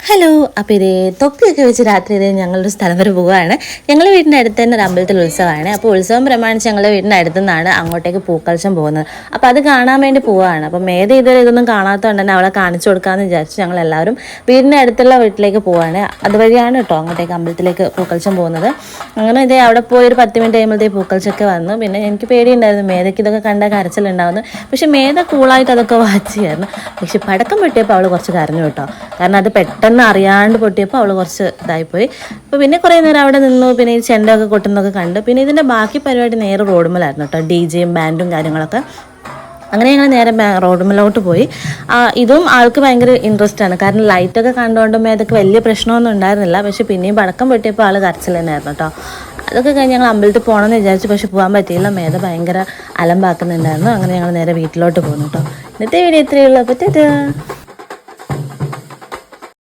Hello, അപ്പോൾ ഇതേ തൊപ്പിയൊക്കെ വെച്ച് രാത്രി ഇതേ ഞങ്ങളൊരു സ്ഥലം വരെ പോവുകയാണ്. ഞങ്ങളുടെ വീടിൻ്റെ അടുത്ത് തന്നെ ഒരു അമ്പലത്തിൽ ഉത്സവമാണ്. അപ്പോൾ ഉത്സവം പ്രമാണിച്ച് ഞങ്ങളുടെ വീടിൻ്റെ അടുത്തു നിന്നാണ് അങ്ങോട്ടേക്ക് പൂക്കൾച്ചം പോകുന്നത്. അപ്പോൾ അത് കാണാൻ വേണ്ടി പോവുകയാണ്. അപ്പോൾ മേധ ഇതുവരെ ഇതൊന്നും കാണാത്തതുകൊണ്ട് തന്നെ അവളെ കാണിച്ചു കൊടുക്കാമെന്ന് വിചാരിച്ചു ഞങ്ങളെല്ലാവരും വീടിൻ്റെ അടുത്തുള്ള വീട്ടിലേക്ക് പോവുകയാണ്. അതുവഴിയാണ് കേട്ടോ അങ്ങോട്ടേക്ക് അമ്പലത്തിലേക്ക് പൂക്കൾച്ചം പോകുന്നത്. അങ്ങനെ ഇതേ അവിടെ പോയി ഒരു 10 മിനിറ്റ് കഴിയുമ്പോഴത്തേക്ക് പൂക്കൾച്ചൊക്കെ വന്നു. പിന്നെ എനിക്ക് പേടിയുണ്ടായിരുന്നു മേധയ്ക്ക് ഇതൊക്കെ കണ്ട കരച്ചിലുണ്ടാവുന്നു. പക്ഷേ മേധ കൂളായിട്ട് അതൊക്കെ വാച്ച് ചെയ്യായിരുന്നു. പക്ഷെ പടക്കം പൊട്ടിയപ്പോൾ അവൾ കുറച്ച് കരഞ്ഞു കേട്ടോ. കാരണം അത് പെട്ടെന്ന് അറിയാണ്ട് പൊട്ടിയപ്പോൾ അവൾ കുറച്ച് ഇതായിപ്പോയി. അപ്പോൾ പിന്നെ കുറേ നേരം അവിടെ നിന്നു. പിന്നെ ഈ ചെണ്ടൊക്കെ കൊട്ടുന്നതൊക്കെ കണ്ടു. പിന്നെ ഇതിൻ്റെ ബാക്കി പരിപാടി നേരെ റോഡുമ്മലായിരുന്നു കേട്ടോ, DJയും ബാൻഡും കാര്യങ്ങളൊക്കെ. അങ്ങനെ ഞങ്ങൾ നേരെ റോഡുമ്മലോട്ട് പോയി. ഇതും ആൾക്ക് ഭയങ്കര ഇൻട്രസ്റ്റ് ആണ്. കാരണം ലൈറ്റൊക്കെ കണ്ടുകൊണ്ടുമ്പോൾ അതൊക്കെ വലിയ പ്രശ്നമൊന്നും ഉണ്ടായിരുന്നില്ല. പക്ഷെ പിന്നെയും പടക്കം പൊട്ടിയപ്പോൾ ആൾ കരച്ചിൽ തന്നെയായിരുന്നു കേട്ടോ. അതൊക്കെ കഴിഞ്ഞ് ഞങ്ങൾ അമ്പലത്തിൽ പോകണമെന്ന് വിചാരിച്ചു. പക്ഷെ പോകാൻ പറ്റിയില്ല. മേധ ഭയങ്കര അലമ്പാക്കുന്നുണ്ടായിരുന്നു. അങ്ങനെ ഞങ്ങൾ നേരെ വീട്ടിലോട്ട് പോകുന്നു കേട്ടോ. ഇന്നത്തെ വീഡിയോ ഇത്രയേ ഉള്ളൂ. അപ്പോൾ